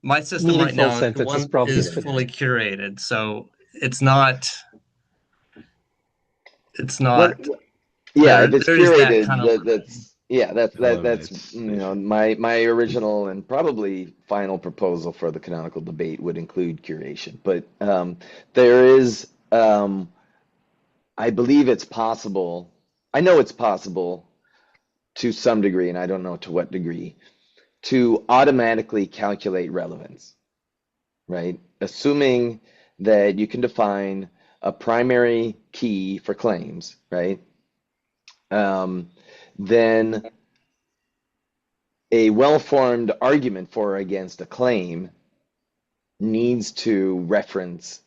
my system right meaningful now. sentences One probably is infinite. fully curated, so it's not. It's what? not Yeah, if it's there is that kind curated, of that's yeah, It that's eliminates issue. my original and probably final proposal for the canonical debate would include curation. But there is, I believe it's possible. I know it's possible to some degree, and I don't know to what degree, to automatically calculate relevance. right? Assuming that you can define a primary key for claims, right? Um, then a well-formed argument for or against a claim needs to reference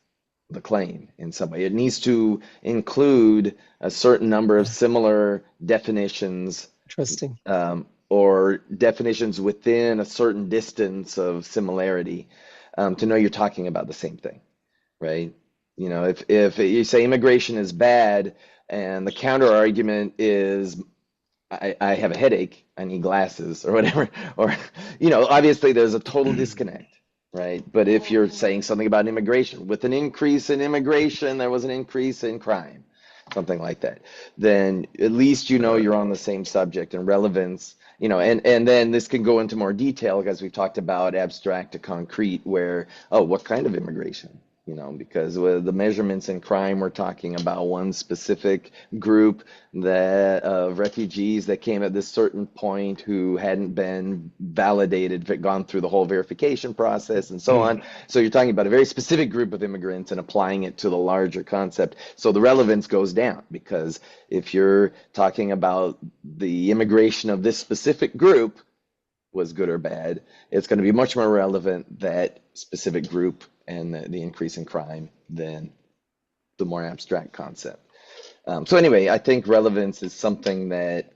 the claim in some way. It needs to include a certain number of similar definitions, Interesting. or definitions within a certain distance of similarity, to know you're talking about the same thing, right? You know, if you say immigration is bad and the counter argument is I have a headache, I need glasses or whatever, or, you know, obviously there's a total disconnect, right? But if you're saying something about immigration, with an increase in immigration, there was an increase in crime, something like that, then at least you know you're on the same subject and relevance, you know, and then this can go into more detail as we've talked about abstract to concrete, where, oh, what kind of immigration? You know, because with the measurements in crime, we're talking about one specific group that of refugees that came at this certain point who hadn't been validated, gone through the whole verification process and so on. So you're talking about a very specific group of immigrants and applying it to the larger concept. So the relevance goes down, because if you're talking about the immigration of this specific group was good or bad, it's going to be much more relevant, that specific group and the increase in crime, than the more abstract concept. So anyway, I think relevance is something that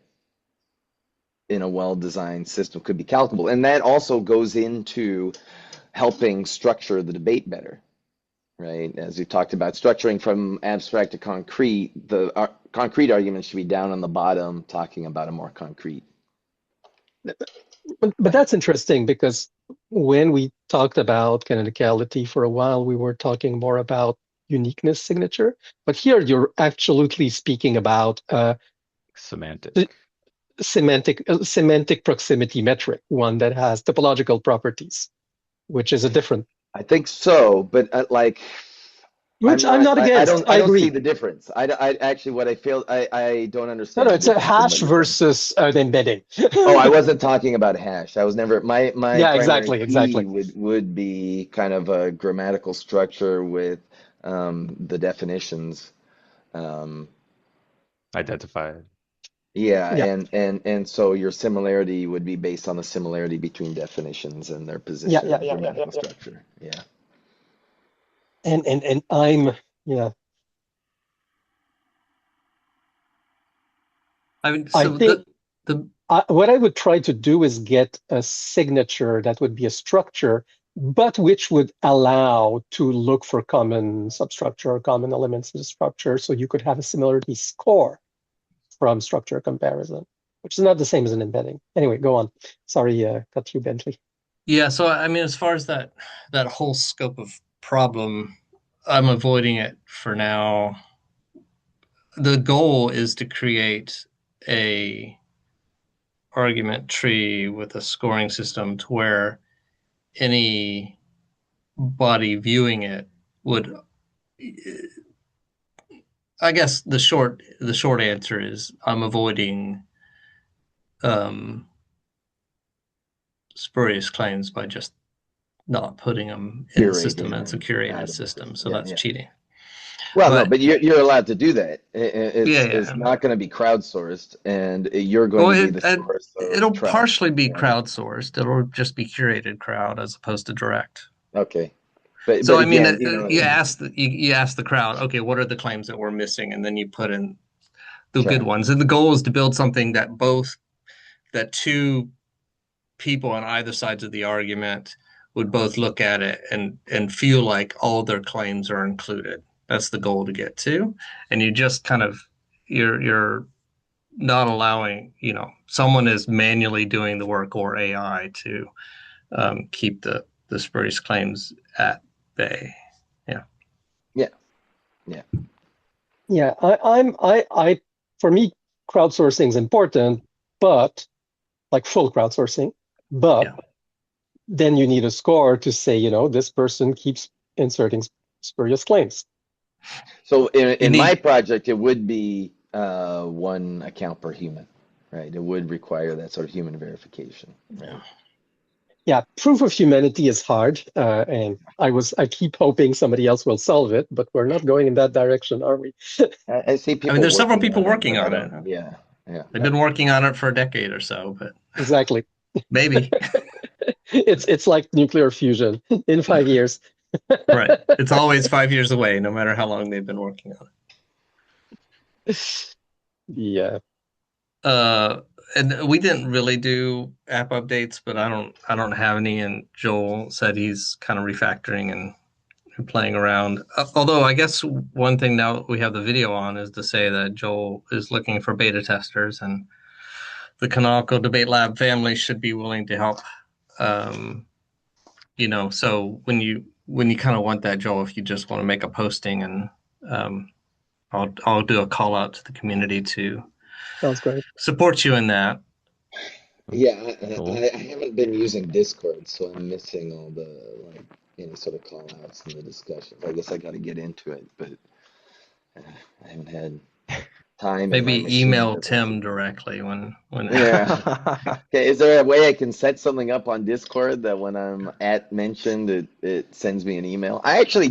in a well-designed system could be calculable. And that also goes into helping structure the debate better, right? As we talked about, structuring from abstract to concrete, the concrete argument should be down on the bottom, talking about a more concrete. But that's interesting, because when we talked about canonicality for a while, we were talking more about uniqueness signature. But here you're absolutely speaking about Semantic. semantic proximity metric, one that has topological properties, which is a different, I think so, but like, I'm which I'm not, not I against. don't, I I don't see agree. the difference. I actually, what I feel, I don't No, no, understand the it's a difference in hash what you're saying. versus an embedding. Oh, I wasn't talking about hash. I was never, my Yeah, primary exactly, key exactly. would be kind of a grammatical structure with the definitions. Um, Identified. yeah, Yeah, and so your similarity would be based on the similarity between definitions and their yeah, position yeah, in yeah, yeah, yeah, grammatical yeah. structure. Yeah. And I'm, yeah, I mean, I so think the what I would try to do is get a signature that would be a structure, but which would allow to look for common substructure or common elements in the structure, so you could have a similarity score from structure comparison, which is not the same as an embedding. Anyway, go on. Sorry, cut you, Bentley. Yeah, so I mean, as far as that whole scope of problem, I'm avoiding it for now. The goal is to create a argument tree with a scoring system to where any body viewing it would, I guess the short answer is I'm avoiding um, spurious claims by just not putting them in the system, Curating and it's a them out curated of the system, system. so Yeah, that's yeah. cheating. Well, no, But but you're allowed to do that. yeah, It's yeah. not going to be crowdsourced, and you're going Well, to be the source of it'll trust. partially be Right? crowdsourced. It'll just be curated crowd as opposed to direct. Okay, So but I mean, again, you know what I you mean. ask you ask the crowd, okay, what are the claims that we're missing, and then you put in the good Check. ones. And the goal is to build something that two people on either sides of the argument would both look at it and feel like all their claims are included. That's the goal to get to, and you just kind of you're not allowing, someone is manually doing the work, or AI, to keep the spurious claims at bay. Yeah. Yeah, yeah, Yeah, for me, crowdsourcing is important, but like full crowdsourcing, but Yeah. then you need a score to say, this person keeps inserting spurious claims. So You in my need project, it would be one account per human, right? It would require that sort of human verification, right? Yeah, proof of humanity is hard, and I keep hoping somebody else will solve it, but we're not going in that direction, are we? I see I mean, people there's several working people on it, working but I on don't. it. Yeah, yeah. They've been working on it for a decade or so, but Exactly. maybe. It's like nuclear fusion in 5 years. Right. It's always 5 years away, no matter how long they've been working on Yeah. it. And we didn't really do app updates, but I don't have any. And Joel said he's kind of refactoring and playing around. Although I guess one thing now that we have the video on is to say that Joel is looking for beta testers, and the Canonical Debate Lab family should be willing to help. Um, so when you kind of want that, Joel, if you just want to make a posting, and um, I'll do a call out to the community to Sounds great. support you in that. Yeah, Cool. I haven't been using Discord, so I'm missing all the like any sort of call outs in the discussions. I guess I got to get into it, but uh, I haven't had time in my Maybe machine email to really. Tim directly when Yeah. Okay, is there a way I can set something up on Discord that when I'm at mentioned, it sends me an email? I feel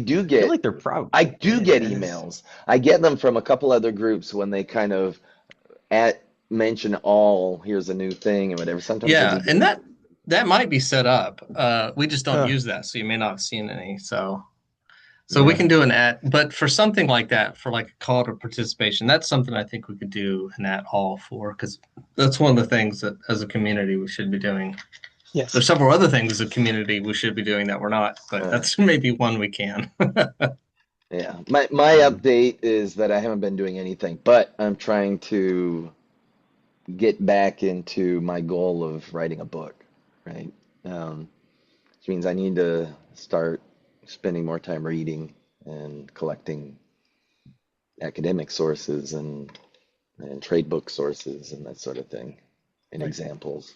like they're probably I do get is. emails. I get them from a couple other groups when they kind of at mention all, here's a new thing or whatever. Sometimes they'll yeah, be and good. that might be set up. We just don't Huh. use that, so you may not have seen any. So we Yeah. can do an at, but for something like that, for like a call to participation, that's something I think we could do an at all for, because that's one of the things that as a community we should be doing. Yes. There's several other things as a community we should be doing that we're not, but Uh, that's maybe one we can. yeah. My Hmm. update is that I haven't been doing anything, but I'm trying to get back into my goal of writing a book, right? Which means I need to start spending more time reading and collecting academic sources and trade book sources and that sort of thing and Right. examples.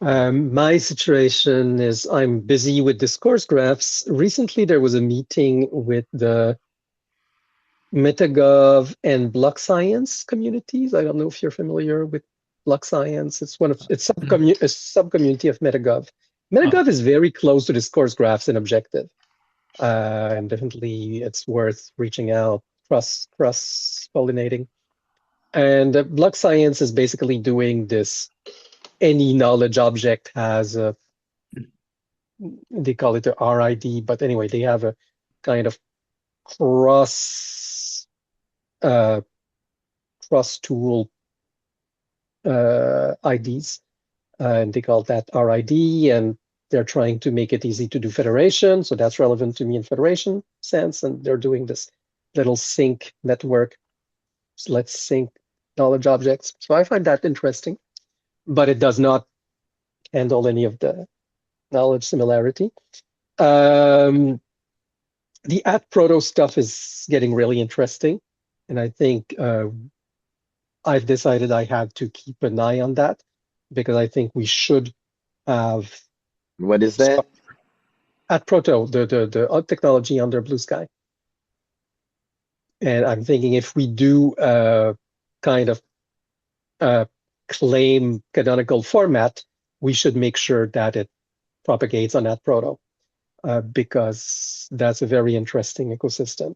My situation is I'm busy with discourse graphs. Recently, there was a meeting with the Metagov and block science communities. I don't know if you're familiar with block science. It's a sub-community of Metagov. Oh, Metagov is very close to discourse graphs and objective. And definitely it's worth reaching out, cross pollinating. And block science is basically doing this. Any knowledge object has a, they call it a RID, but anyway, they have a kind of cross uh, cross tool IDs, and they call that RID, and they're trying to make it easy to do federation. So that's relevant to me in federation sense, and they're doing this little sync network. So let's sync knowledge objects. So I find that interesting, but it does not handle any of the knowledge similarity. Um, the at proto stuff is getting really interesting, and I think I've decided I have to keep an eye on that because I think we should have What is that? structure at proto, the technology under blue sky. And I'm thinking if we do kind of uh, claim canonical format, we should make sure that it propagates on that proto because that's a very interesting ecosystem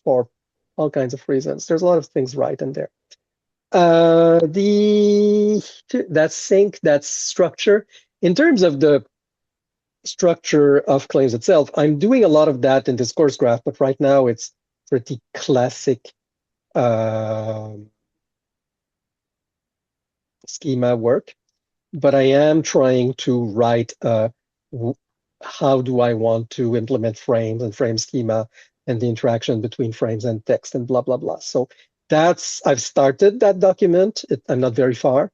for all kinds of reasons. There's a lot of things right in there. The That's sync, that's structure. In terms of the structure of claims itself, I'm doing a lot of that in discourse graph, but right now it's pretty classic uh, schema work. But I am trying to write how do I want to implement frames and frame schema and the interaction between frames and text and blah, blah, blah. So I've started that document. I'm not very far,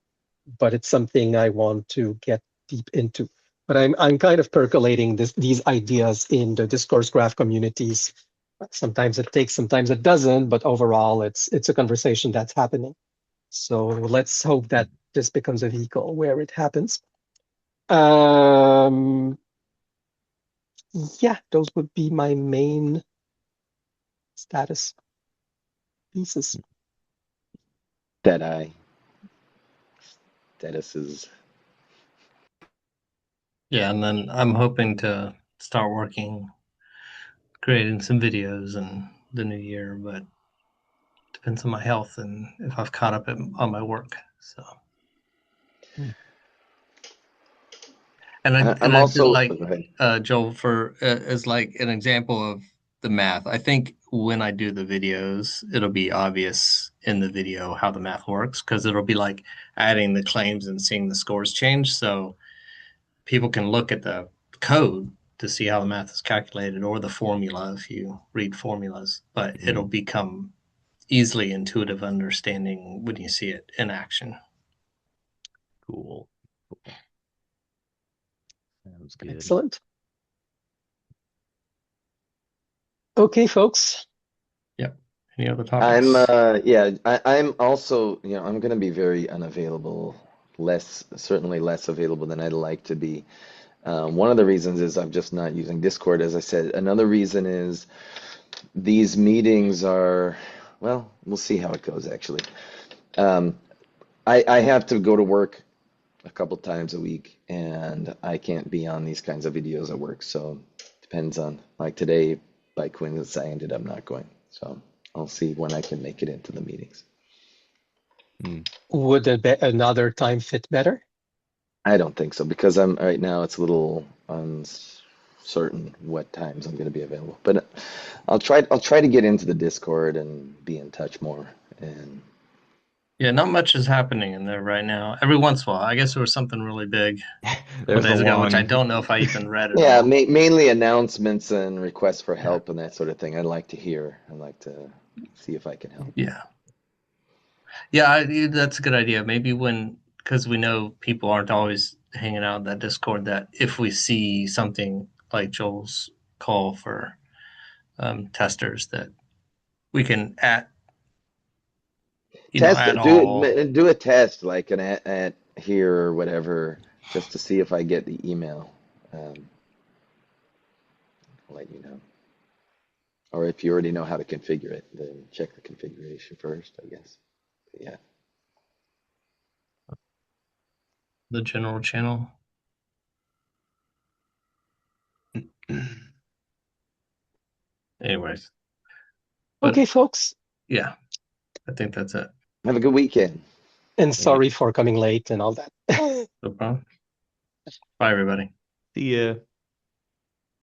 but it's something I want to get deep into. But I'm kind of percolating these ideas in the discourse graph communities. Sometimes it takes, sometimes it doesn't, but overall it's a conversation that's happening. So let's hope that this becomes a vehicle where it happens. Um, yeah, those would be my main status pieces. Deadeye. Status is Yeah, and then I'm hoping to start creating some videos in the new year, but depends on my health and if I've caught up on my work. So, and I'm I did also, like oh, go ahead. Joel for as like an example of the math. I think when I do the videos, it'll be obvious in the video how the math works because it'll be like adding the claims and seeing the scores change. So people can look at the code to see how the math is calculated or the formula if you read formulas, but it'll become easily intuitive understanding when you see it in action. Cool. Sounds good. Excellent. Okay, folks. Yep. Any other topics? I'm also, I'm going to be very unavailable, certainly less available than I'd like to be. One of the reasons is I'm just not using Discord, as I said. Another reason is these meetings are, well, we'll see how it goes, actually. Um, I have to go to work a couple times a week, and I can't be on these kinds of videos at work. So depends on, like today, by coincidence, I ended up not going. So I'll see when I can make it into the meetings. Would another time fit better? I don't think so because I'm right now it's a little uncertain what times I'm going to be available. But I'll try to get into the Discord and be in touch more. And Yeah, not much is happening in there right now. Every once in a while, I guess there was something really big a couple There's a days ago, which I long. don't know if I even read at yeah, all. mainly announcements and requests for Yeah. help and that sort of thing. I'd like to hear. I'd like to see if I can help. Yeah. Yeah, that's a good idea. Maybe because we know people aren't always hanging out in that Discord, that if we see something like Joel's call for testers, that we can Test add do all. it. Do a test like an at here or whatever, just to see if I get the email. Um, I'll let you know. Or if you already know how to configure it, then check the configuration first, I guess. But yeah. The general channel. Anyways, but Okay, folks. yeah, I think that's it. Have a good weekend. And sorry for coming late and all that. No problem. Bye, everybody. See ya.